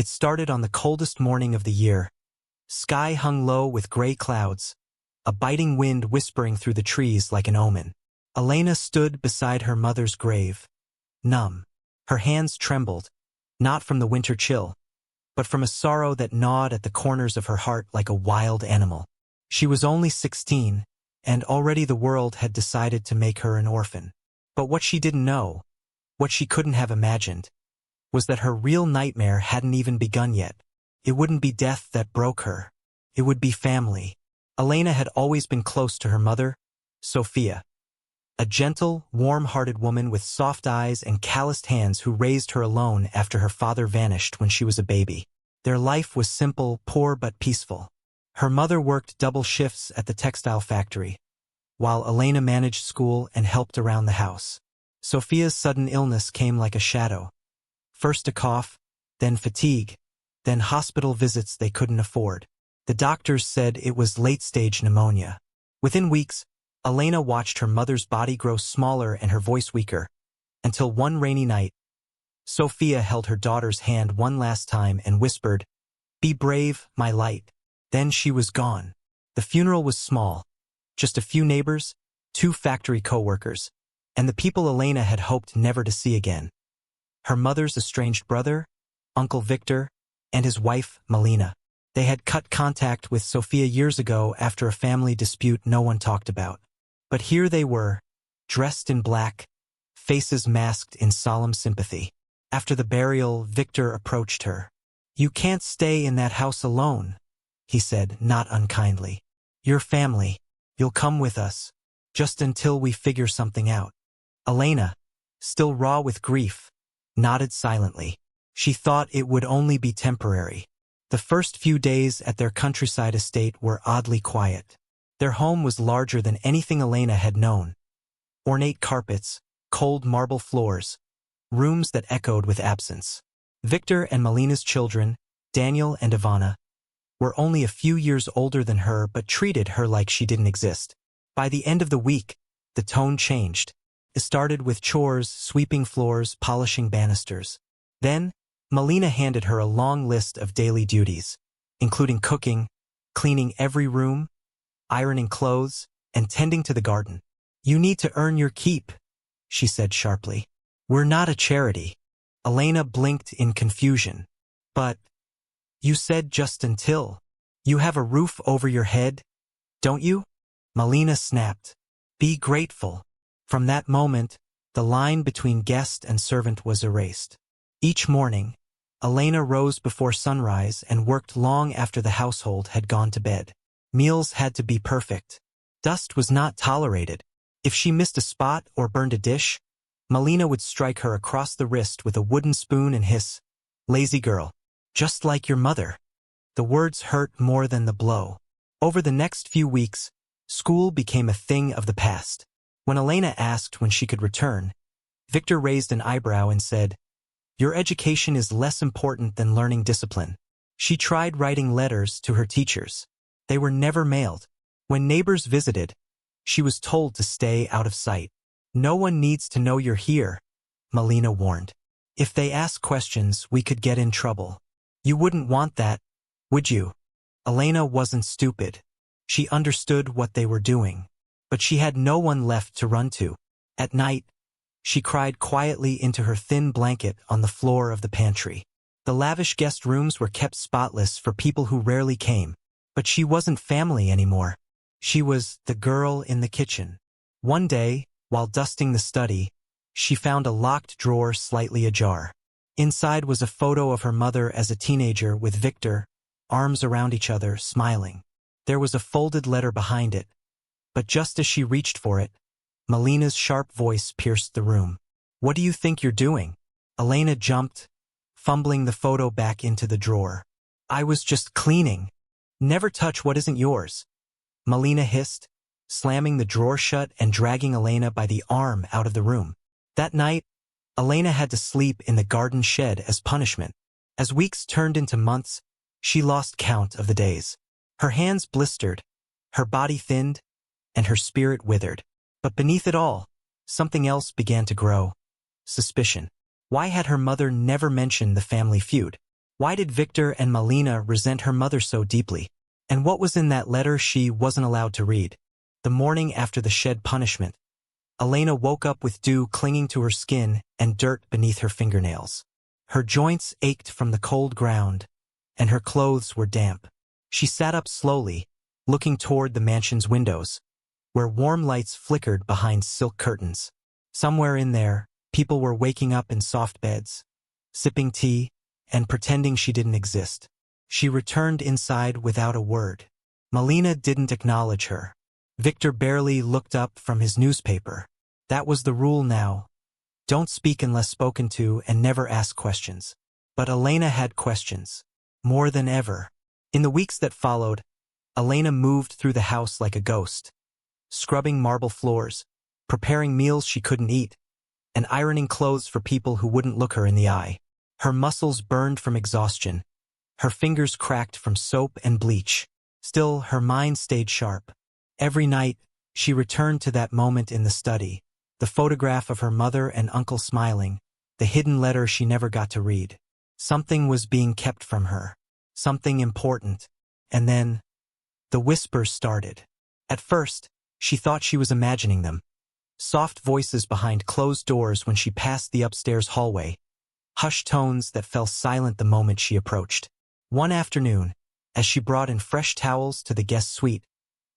It started on the coldest morning of the year. Sky hung low with gray clouds, a biting wind whispering through the trees like an omen. Elena stood beside her mother's grave, numb. Her hands trembled, not from the winter chill, but from a sorrow that gnawed at the corners of her heart like a wild animal. She was only 16, and already the world had decided to make her an orphan. But what she didn't know, what she couldn't have imagined, was that her real nightmare hadn't even begun yet. It wouldn't be death that broke her. It would be family. Elena had always been close to her mother, Sophia, a gentle, warm-hearted woman with soft eyes and calloused hands who raised her alone after her father vanished when she was a baby. Their life was simple, poor but peaceful. Her mother worked double shifts at the textile factory, while Elena managed school and helped around the house. Sophia's sudden illness came like a shadow. First a cough, then fatigue, then hospital visits they couldn't afford. The doctors said it was late-stage pneumonia. Within weeks, Elena watched her mother's body grow smaller and her voice weaker, until one rainy night, Sophia held her daughter's hand one last time and whispered, "Be brave, my light." Then she was gone. The funeral was small, just a few neighbors, 2 factory co-workers, and the people Elena had hoped never to see again. Her mother's estranged brother, Uncle Victor, and his wife, Melina. They had cut contact with Sophia years ago after a family dispute no one talked about. But here they were, dressed in black, faces masked in solemn sympathy. After the burial, Victor approached her. "You can't stay in that house alone," he said, not unkindly. "You're family. You'll come with us, just until we figure something out." Elena, still raw with grief, nodded silently. She thought it would only be temporary. The first few days at their countryside estate were oddly quiet. Their home was larger than anything Elena had known. Ornate carpets, cold marble floors, rooms that echoed with absence. Victor and Melina's children, Daniel and Ivana, were only a few years older than her but treated her like she didn't exist. By the end of the week, the tone changed. It started with chores, sweeping floors, polishing banisters. Then, Melina handed her a long list of daily duties, including cooking, cleaning every room, ironing clothes, and tending to the garden. "You need to earn your keep," she said sharply. "We're not a charity." Elena blinked in confusion. "But you said just until. You have a roof over your head, don't you?" Melina snapped. "Be grateful." From that moment, the line between guest and servant was erased. Each morning, Elena rose before sunrise and worked long after the household had gone to bed. Meals had to be perfect. Dust was not tolerated. If she missed a spot or burned a dish, Melina would strike her across the wrist with a wooden spoon and hiss, "Lazy girl, just like your mother." The words hurt more than the blow. Over the next few weeks, school became a thing of the past. When Elena asked when she could return, Victor raised an eyebrow and said, "Your education is less important than learning discipline." She tried writing letters to her teachers. They were never mailed. When neighbors visited, she was told to stay out of sight. "No one needs to know you're here," Melina warned. "If they ask questions, we could get in trouble." "You wouldn't want that, would you?" Elena wasn't stupid. She understood what they were doing, but she had no one left to run to. At night, she cried quietly into her thin blanket on the floor of the pantry. The lavish guest rooms were kept spotless for people who rarely came, but she wasn't family anymore. She was the girl in the kitchen. One day, while dusting the study, she found a locked drawer slightly ajar. Inside was a photo of her mother as a teenager with Victor, arms around each other, smiling. There was a folded letter behind it, but just as she reached for it, Melina's sharp voice pierced the room. "What do you think you're doing?" Elena jumped, fumbling the photo back into the drawer. "I was just cleaning." "Never touch what isn't yours," Melina hissed, slamming the drawer shut and dragging Elena by the arm out of the room. That night, Elena had to sleep in the garden shed as punishment. As weeks turned into months, she lost count of the days. Her hands blistered, her body thinned, and her spirit withered. But beneath it all, something else began to grow. Suspicion. Why had her mother never mentioned the family feud? Why did Victor and Melina resent her mother so deeply? And what was in that letter she wasn't allowed to read? The morning after the shed punishment, Elena woke up with dew clinging to her skin and dirt beneath her fingernails. Her joints ached from the cold ground, and her clothes were damp. She sat up slowly, looking toward the mansion's windows, where warm lights flickered behind silk curtains. Somewhere in there, people were waking up in soft beds, sipping tea, and pretending she didn't exist. She returned inside without a word. Melina didn't acknowledge her. Victor barely looked up from his newspaper. That was the rule now. Don't speak unless spoken to and never ask questions. But Elena had questions. More than ever. In the weeks that followed, Elena moved through the house like a ghost, scrubbing marble floors, preparing meals she couldn't eat, and ironing clothes for people who wouldn't look her in the eye. Her muscles burned from exhaustion. Her fingers cracked from soap and bleach. Still, her mind stayed sharp. Every night, she returned to that moment in the study, the photograph of her mother and uncle smiling, the hidden letter she never got to read. Something was being kept from her. Something important. And then, the whispers started. At first, she thought she was imagining them. Soft voices behind closed doors when she passed the upstairs hallway. Hushed tones that fell silent the moment she approached. One afternoon, as she brought in fresh towels to the guest suite,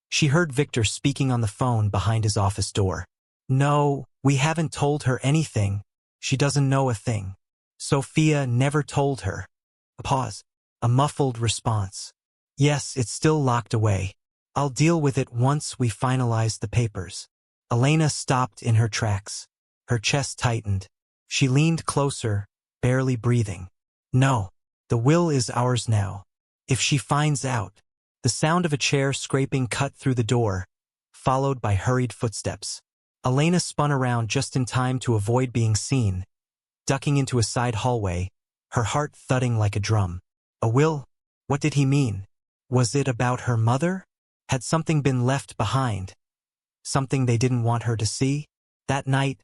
she heard Victor speaking on the phone behind his office door. No, we haven't told her anything. She doesn't know a thing. Sophia never told her. A pause. A muffled response. Yes, it's still locked away. I'll deal with it once we finalize the papers. Elena stopped in her tracks. Her chest tightened. She leaned closer, barely breathing. No, the will is ours now. If she finds out. The sound of a chair scraping cut through the door, followed by hurried footsteps. Elena spun around just in time to avoid being seen, ducking into a side hallway, her heart thudding like a drum. A will? What did he mean? Was it about her mother? Had something been left behind? Something they didn't want her to see? That night,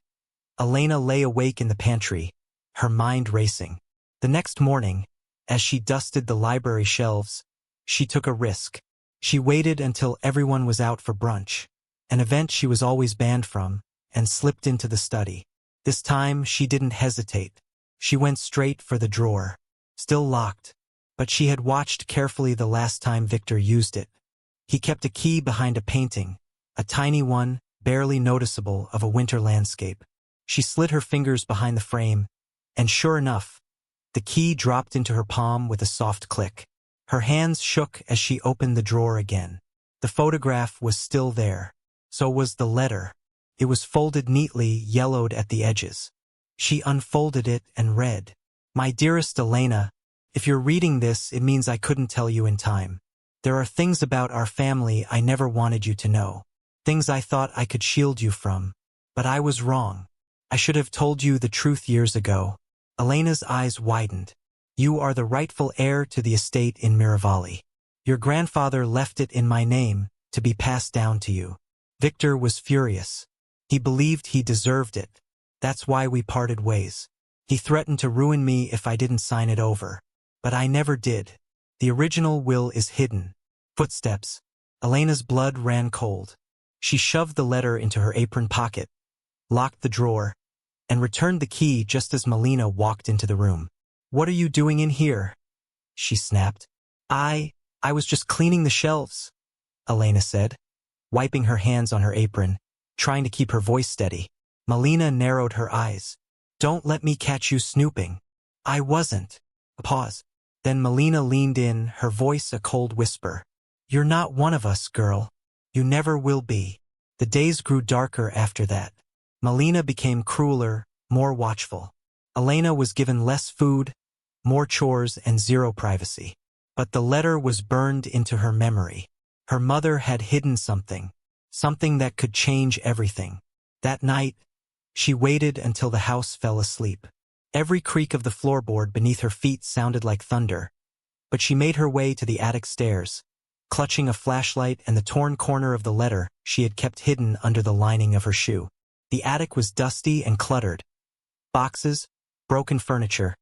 Elena lay awake in the pantry, her mind racing. The next morning, as she dusted the library shelves, she took a risk. She waited until everyone was out for brunch, an event she was always banned from, and slipped into the study. This time, she didn't hesitate. She went straight for the drawer. Still locked, but she had watched carefully the last time Victor used it. He kept a key behind a painting, a tiny one, barely noticeable, of a winter landscape. She slid her fingers behind the frame, and sure enough, the key dropped into her palm with a soft click. Her hands shook as she opened the drawer again. The photograph was still there. So was the letter. It was folded neatly, yellowed at the edges. She unfolded it and read, "My dearest Elena, if you're reading this, it means I couldn't tell you in time. There are things about our family I never wanted you to know. Things I thought I could shield you from. But I was wrong. I should have told you the truth years ago." Elena's eyes widened. "You are the rightful heir to the estate in Miravalli. Your grandfather left it in my name, to be passed down to you." Victor was furious. He believed he deserved it. That's why we parted ways. He threatened to ruin me if I didn't sign it over. But I never did. The original will is hidden. Footsteps. Elena's blood ran cold. She shoved the letter into her apron pocket, locked the drawer, and returned the key just as Melina walked into the room. "What are you doing in here?" she snapped. I was just cleaning the shelves," Elena said, wiping her hands on her apron, trying to keep her voice steady. Melina narrowed her eyes. "Don't let me catch you snooping." "I wasn't." A pause. Then Melina leaned in, her voice a cold whisper. "You're not one of us, girl. You never will be." The days grew darker after that. Melina became crueler, more watchful. Elena was given less food, more chores, and zero privacy. But the letter was burned into her memory. Her mother had hidden something that could change everything. That night, she waited until the house fell asleep. Every creak of the floorboard beneath her feet sounded like thunder, but she made her way to the attic stairs, clutching a flashlight and the torn corner of the letter she had kept hidden under the lining of her shoe. The attic was dusty and cluttered. Boxes, broken furniture,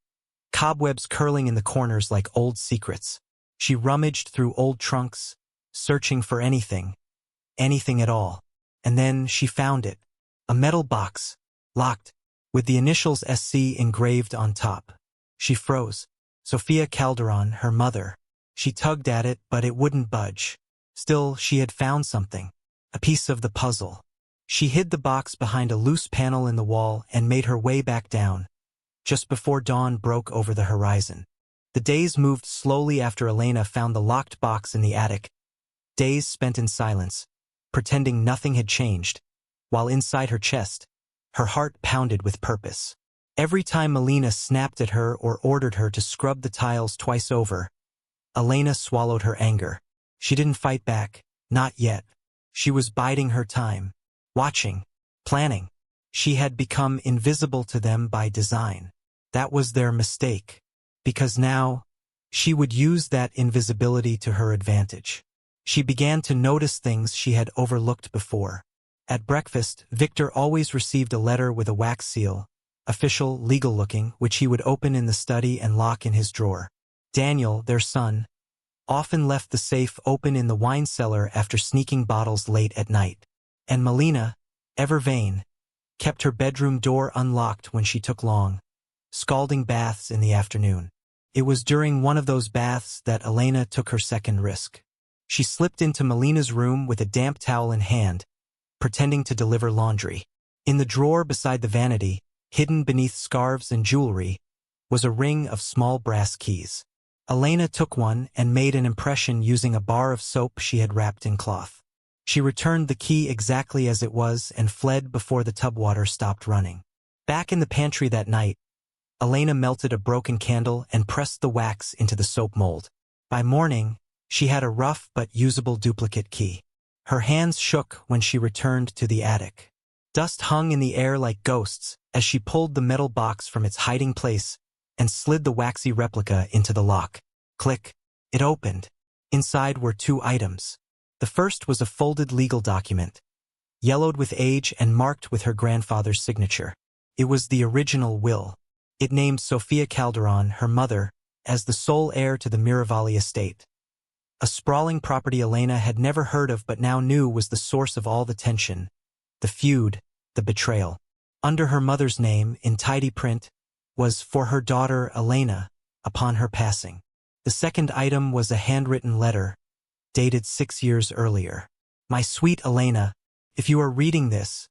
cobwebs curling in the corners like old secrets. She rummaged through old trunks, searching for anything at all. And then she found it. A metal box, locked, with the initials SC engraved on top. She froze. Sofia Calderon, her mother. She tugged at it, but it wouldn't budge. Still, she had found something. A piece of the puzzle. She hid the box behind a loose panel in the wall and made her way back down, just before dawn broke over the horizon. The days moved slowly after Elena found the locked box in the attic. Days spent in silence, pretending nothing had changed, while inside her chest, her heart pounded with purpose. Every time Melina snapped at her or ordered her to scrub the tiles twice over, Elena swallowed her anger. She didn't fight back, not yet. She was biding her time, watching, planning. She had become invisible to them by design. That was their mistake, because now, she would use that invisibility to her advantage. She began to notice things she had overlooked before. At breakfast, Victor always received a letter with a wax seal, official, legal-looking, which he would open in the study and lock in his drawer. Daniel, their son, often left the safe open in the wine cellar after sneaking bottles late at night. And Melina, ever vain, kept her bedroom door unlocked when she took long, scalding baths in the afternoon. It was during one of those baths that Elena took her second risk. She slipped into Melina's room with a damp towel in hand, pretending to deliver laundry. In the drawer beside the vanity, hidden beneath scarves and jewelry, was a ring of small brass keys. Elena took one and made an impression using a bar of soap she had wrapped in cloth. She returned the key exactly as it was and fled before the tub water stopped running. Back in the pantry that night, Elena melted a broken candle and pressed the wax into the soap mold. By morning, she had a rough but usable duplicate key. Her hands shook when she returned to the attic. Dust hung in the air like ghosts as she pulled the metal box from its hiding place and slid the waxy replica into the lock. Click. It opened. Inside were two items. The first was a folded legal document, yellowed with age and marked with her grandfather's signature. It was the original will. It named Sofia Calderon, her mother, as the sole heir to the Miravalli estate. A sprawling property Elena had never heard of but now knew was the source of all the tension, the feud, the betrayal. Under her mother's name, in tidy print, was "For her daughter, Elena," upon her passing. The second item was a handwritten letter, dated 6 years earlier. "My sweet Elena, if you are reading this,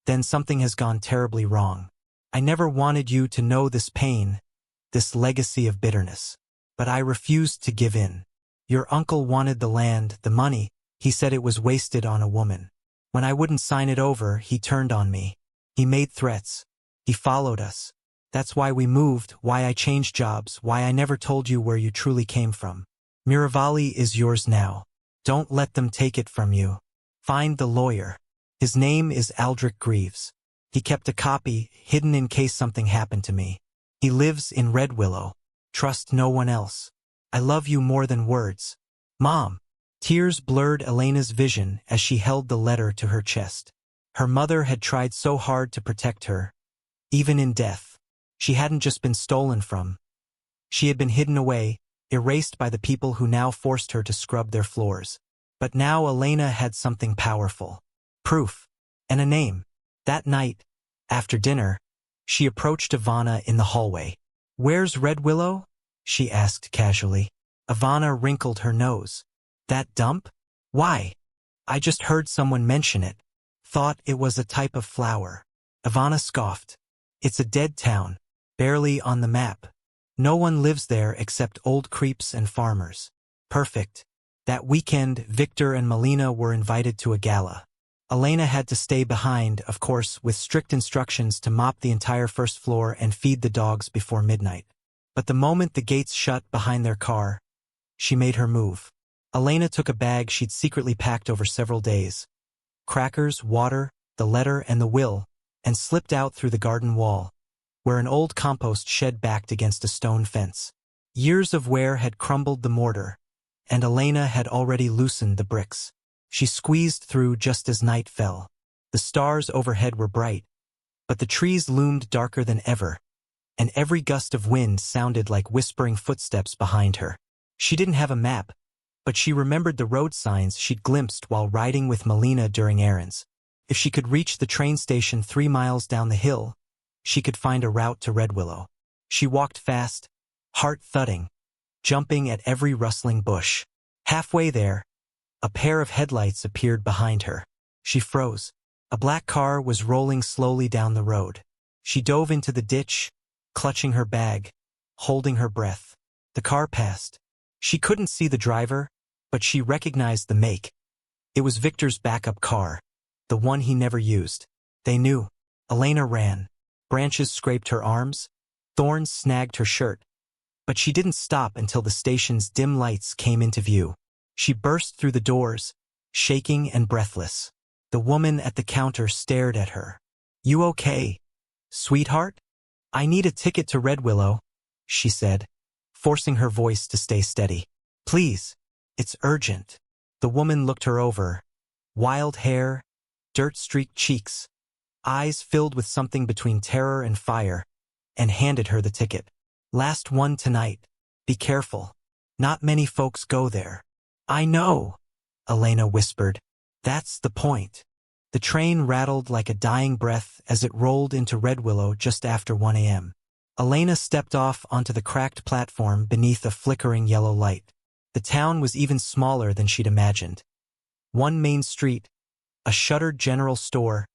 then something has gone terribly wrong. I never wanted you to know this pain, this legacy of bitterness. But I refused to give in. Your uncle wanted the land, the money. He said it was wasted on a woman. When I wouldn't sign it over, he turned on me. He made threats. He followed us. That's why we moved, why I changed jobs, why I never told you where you truly came from. Miravalli is yours now. Don't let them take it from you. Find the lawyer. His name is Aldrich Greaves. He kept a copy, hidden in case something happened to me. He lives in Red Willow. Trust no one else. I love you more than words. Mom." Tears blurred Elena's vision as she held the letter to her chest. Her mother had tried so hard to protect her, even in death. She hadn't just been stolen from. She had been hidden away, erased by the people who now forced her to scrub their floors. But now Elena had something powerful. Proof. And a name. That night, after dinner, she approached Ivana in the hallway. "Where's Red Willow?" she asked casually. Ivana wrinkled her nose. "That dump? Why?" "I just heard someone mention it. Thought it was a type of flower." Ivana scoffed. "It's a dead town, barely on the map. No one lives there except old creeps and farmers." Perfect. That weekend, Victor and Melina were invited to a gala. Elena had to stay behind, of course, with strict instructions to mop the entire first floor and feed the dogs before midnight. But the moment the gates shut behind their car, she made her move. Elena took a bag she'd secretly packed over several days. Crackers, water, the letter, and the will, and slipped out through the garden wall, where an old compost shed backed against a stone fence. Years of wear had crumbled the mortar, and Elena had already loosened the bricks. She squeezed through just as night fell. The stars overhead were bright, but the trees loomed darker than ever, and every gust of wind sounded like whispering footsteps behind her. She didn't have a map, but she remembered the road signs she'd glimpsed while riding with Melina during errands. If she could reach the train station 3 miles down the hill, she could find a route to Red Willow. She walked fast, heart thudding, jumping at every rustling bush. Halfway there, a pair of headlights appeared behind her. She froze. A black car was rolling slowly down the road. She dove into the ditch, clutching her bag, holding her breath. The car passed. She couldn't see the driver, but she recognized the make. It was Victor's backup car, the one he never used. They knew. Elena ran. Branches scraped her arms. Thorns snagged her shirt. But she didn't stop until the station's dim lights came into view. She burst through the doors, shaking and breathless. The woman at the counter stared at her. "You okay, sweetheart? I need a ticket to Red Willow," she said, forcing her voice to stay steady. "Please, it's urgent." The woman looked her over. Wild hair, dirt-streaked cheeks, eyes filled with something between terror and fire, and handed her the ticket. "Last one tonight. Be careful. Not many folks go there." "I know," Elena whispered. "That's the point." The train rattled like a dying breath as it rolled into Red Willow just after 1 a.m. Elena stepped off onto the cracked platform beneath a flickering yellow light. The town was even smaller than she'd imagined. One main street, a shuttered general store,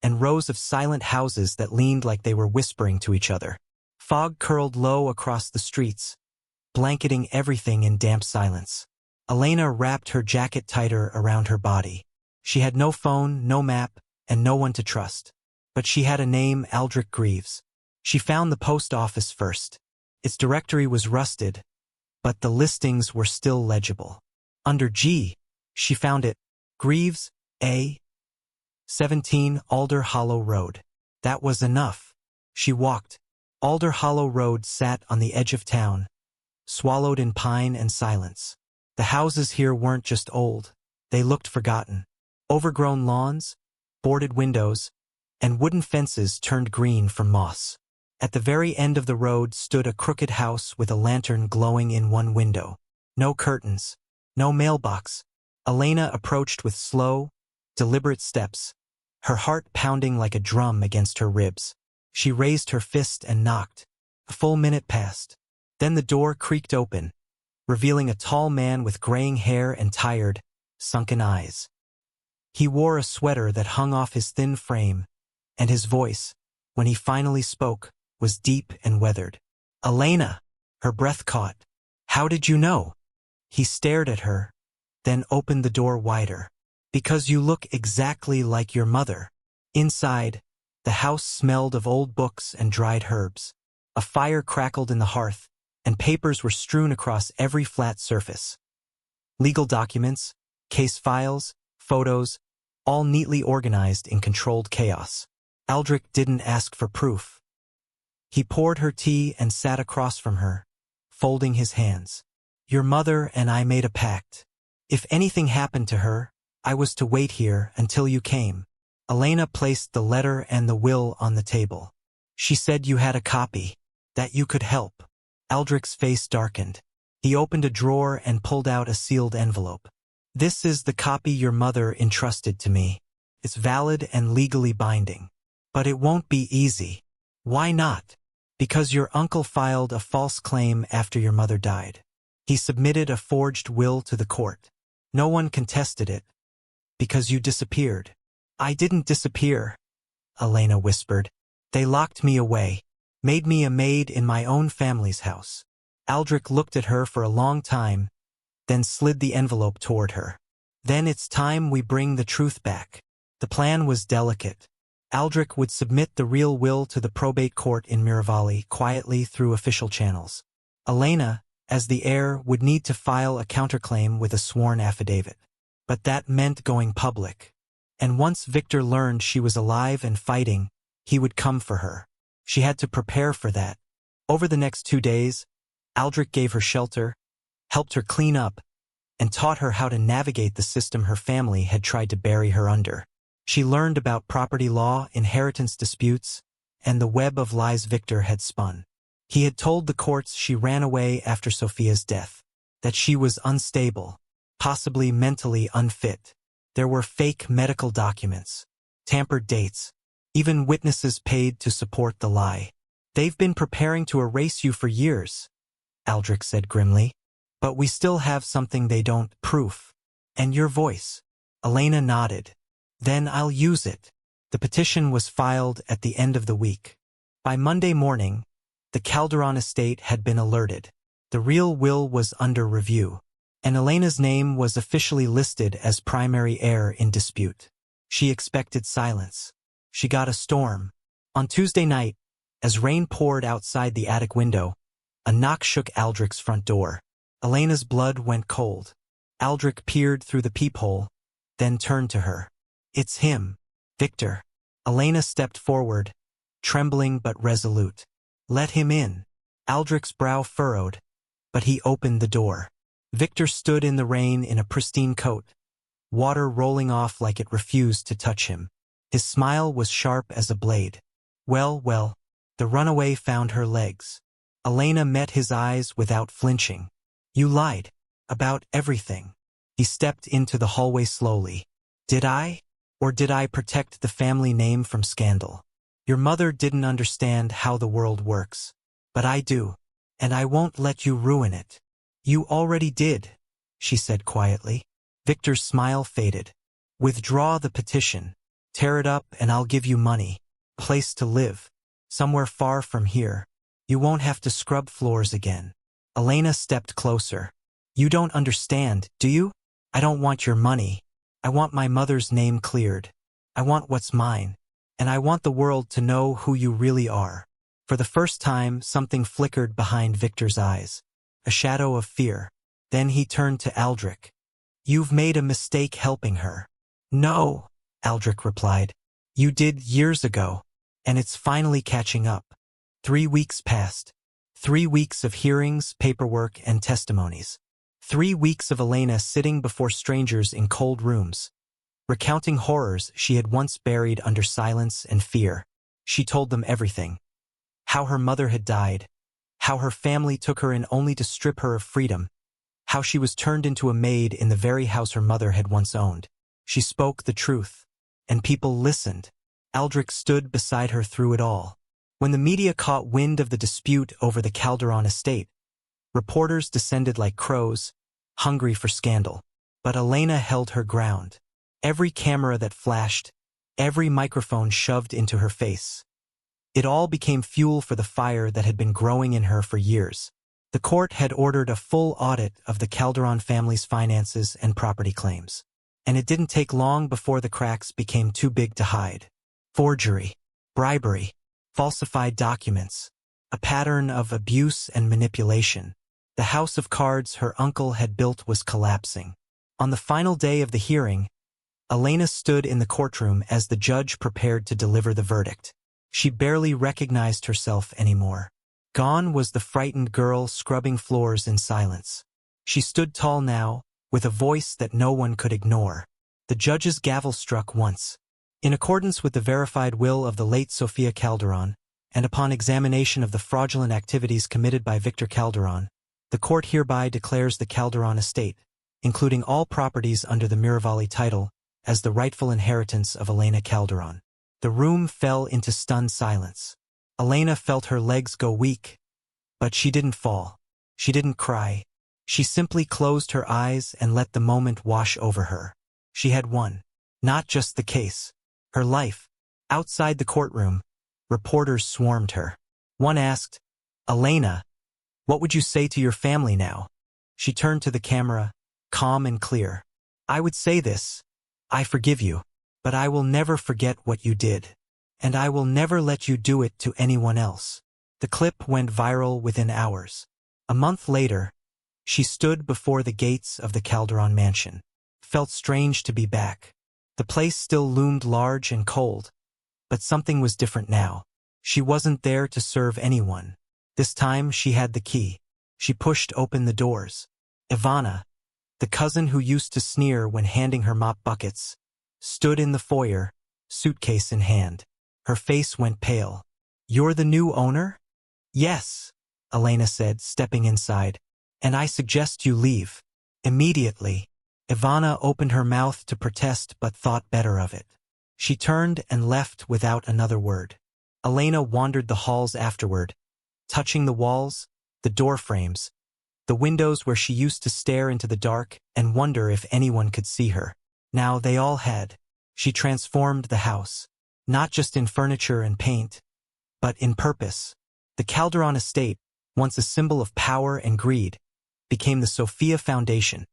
and rows of silent houses that leaned like they were whispering to each other. Fog curled low across the streets, blanketing everything in damp silence. Elena wrapped her jacket tighter around her body. She had no phone, no map, and no one to trust. But she had a name, Aldrich Greaves. She found the post office first. Its directory was rusted, but the listings were still legible. Under G, she found it, Greaves, A. 17 Alder Hollow Road. That was enough. She walked. Alder Hollow Road sat on the edge of town, swallowed in pine and silence. The houses here weren't just old, they looked forgotten. Overgrown lawns, boarded windows, and wooden fences turned green from moss. At the very end of the road stood a crooked house with a lantern glowing in one window. No curtains, no mailbox. Elena approached with slow, deliberate steps, her heart pounding like a drum against her ribs. She raised her fist and knocked. A full minute passed. Then the door creaked open, revealing a tall man with graying hair and tired, sunken eyes. He wore a sweater that hung off his thin frame, and his voice, when he finally spoke, was deep and weathered. "Elena!" Her breath caught. "How did you know?" He stared at her, then opened the door wider. "Because you look exactly like your mother." Inside, the house smelled of old books and dried herbs. A fire crackled in the hearth, and papers were strewn across every flat surface. Legal documents, case files, photos, all neatly organized in controlled chaos. Aldrich didn't ask for proof. He poured her tea and sat across from her, folding his hands. "Your mother and I made a pact. If anything happened to her, I was to wait here until you came." Elena placed the letter and the will on the table. "She said you had a copy, that you could help." Aldrich's face darkened. He opened a drawer and pulled out a sealed envelope. "This is the copy your mother entrusted to me. It's valid and legally binding. But it won't be easy." "Why not?" "Because your uncle filed a false claim after your mother died. He submitted a forged will to the court. No one contested it, because you disappeared." "I didn't disappear," Elena whispered. "They locked me away, made me a maid in my own family's house." Aldrich looked at her for a long time, then slid the envelope toward her. "Then it's time we bring the truth back." The plan was delicate. Aldrich would submit the real will to the probate court in Miravalli quietly through official channels. Elena, as the heir, would need to file a counterclaim with a sworn affidavit. But that meant going public. And once Victor learned she was alive and fighting, he would come for her. She had to prepare for that. Over the next 2 days, Aldrich gave her shelter, helped her clean up, and taught her how to navigate the system her family had tried to bury her under. She learned about property law, inheritance disputes, and the web of lies Victor had spun. He had told the courts she ran away after Sophia's death, that she was unstable, possibly mentally unfit. There were fake medical documents, tampered dates, even witnesses paid to support the lie. They've been preparing to erase you for years, Aldrich said grimly. But we still have something they don't, proof. And your voice. Elena nodded. Then I'll use it. The petition was filed at the end of the week. By Monday morning, the Calderon estate had been alerted. The real will was under review, and Elena's name was officially listed as primary heir in dispute. She expected silence. She got a storm. On Tuesday night, as rain poured outside the attic window, a knock shook Aldrich's front door. Elena's blood went cold. Aldrich peered through the peephole, then turned to her. It's him, Victor. Elena stepped forward, trembling but resolute. Let him in. Aldrich's brow furrowed, but he opened the door. Victor stood in the rain in a pristine coat, water rolling off like it refused to touch him. His smile was sharp as a blade. Well, the runaway found her legs. Elena met his eyes without flinching. You lied. About everything. He stepped into the hallway slowly. Did I? Or did I protect the family name from scandal? Your mother didn't understand how the world works. But I do. And I won't let you ruin it. You already did, she said quietly. Victor's smile faded. Withdraw the petition. Tear it up and I'll give you money. Place to live. Somewhere far from here. You won't have to scrub floors again. Elena stepped closer. You don't understand, do you? I don't want your money. I want my mother's name cleared. I want what's mine. And I want the world to know who you really are. For the first time, something flickered behind Victor's eyes. A shadow of fear. Then he turned to Aldrich. You've made a mistake helping her. No, Aldrich replied. You did years ago. And it's finally catching up. 3 weeks passed. 3 weeks of hearings, paperwork, and testimonies. 3 weeks of Elena sitting before strangers in cold rooms, recounting horrors she had once buried under silence and fear. She told them everything. How her mother had died, how her family took her in only to strip her of freedom, how she was turned into a maid in the very house her mother had once owned. She spoke the truth, and people listened. Aldrich stood beside her through it all. When the media caught wind of the dispute over the Calderon estate, reporters descended like crows, hungry for scandal. But Elena held her ground. Every camera that flashed, every microphone shoved into her face. It all became fuel for the fire that had been growing in her for years. The court had ordered a full audit of the Calderon family's finances and property claims. And it didn't take long before the cracks became too big to hide. Forgery, bribery, falsified documents, a pattern of abuse and manipulation. The house of cards her uncle had built was collapsing. On the final day of the hearing, Elena stood in the courtroom as the judge prepared to deliver the verdict. She barely recognized herself anymore. Gone was the frightened girl scrubbing floors in silence. She stood tall now, with a voice that no one could ignore. The judge's gavel struck once. In accordance with the verified will of the late Sophia Calderon, and upon examination of the fraudulent activities committed by Victor Calderon, the court hereby declares the Calderon estate, including all properties under the Miravalli title, as the rightful inheritance of Elena Calderon. The room fell into stunned silence. Elena felt her legs go weak, but she didn't fall. She didn't cry. She simply closed her eyes and let the moment wash over her. She had won. Not just the case. Her life. Outside the courtroom, reporters swarmed her. One asked, Elena, what would you say to your family now? She turned to the camera, calm and clear. I would say this. I forgive you, but I will never forget what you did. And I will never let you do it to anyone else. The clip went viral within hours. A month later, she stood before the gates of the Calderon mansion. Felt strange to be back. The place still loomed large and cold, but something was different now. She wasn't there to serve anyone. This time she had the key. She pushed open the doors. Ivana, the cousin who used to sneer when handing her mop buckets, stood in the foyer, suitcase in hand. Her face went pale. You're the new owner? Yes, Elena said, stepping inside. And I suggest you leave. Immediately. Ivana opened her mouth to protest but thought better of it. She turned and left without another word. Elena wandered the halls afterward, touching the walls, the door frames, the windows where she used to stare into the dark and wonder if anyone could see her. Now they all had. She transformed the house, not just in furniture and paint, but in purpose. The Calderon estate, once a symbol of power and greed, became the Sophia Foundation,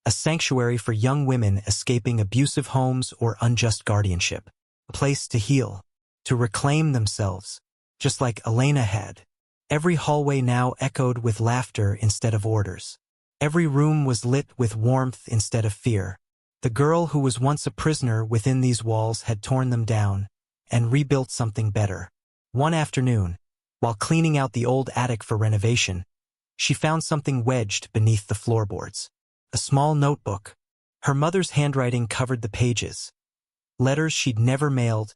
a sanctuary for young women escaping abusive homes or unjust guardianship, a place to heal, to reclaim themselves, just like Elena had. Every hallway now echoed with laughter instead of orders. Every room was lit with warmth instead of fear. The girl who was once a prisoner within these walls had torn them down and rebuilt something better. One afternoon, while cleaning out the old attic for renovation, she found something wedged beneath the floorboards. A small notebook. Her mother's handwriting covered the pages. Letters she'd never mailed,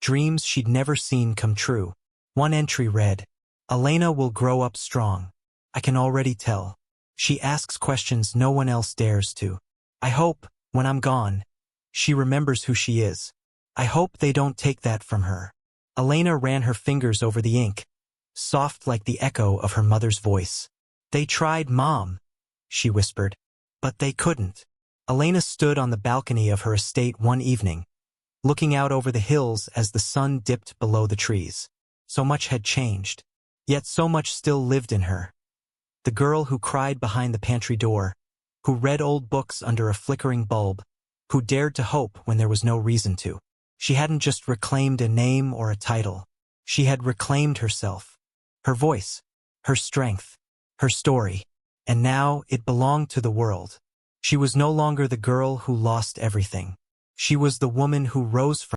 dreams she'd never seen come true. One entry read, "Elena will grow up strong. I can already tell. She asks questions no one else dares to. I hope, when I'm gone, she remembers who she is. I hope they don't take that from her." Elena ran her fingers over the ink, soft like the echo of her mother's voice. "They tried, Mom," she whispered, "but they couldn't." Elena stood on the balcony of her estate one evening, looking out over the hills as the sun dipped below the trees. So much had changed, yet so much still lived in her. The girl who cried behind the pantry door, who read old books under a flickering bulb, who dared to hope when there was no reason to. She hadn't just reclaimed a name or a title. She had reclaimed herself, her voice, her strength, her story, and now it belonged to the world. She was no longer the girl who lost everything. She was the woman who rose from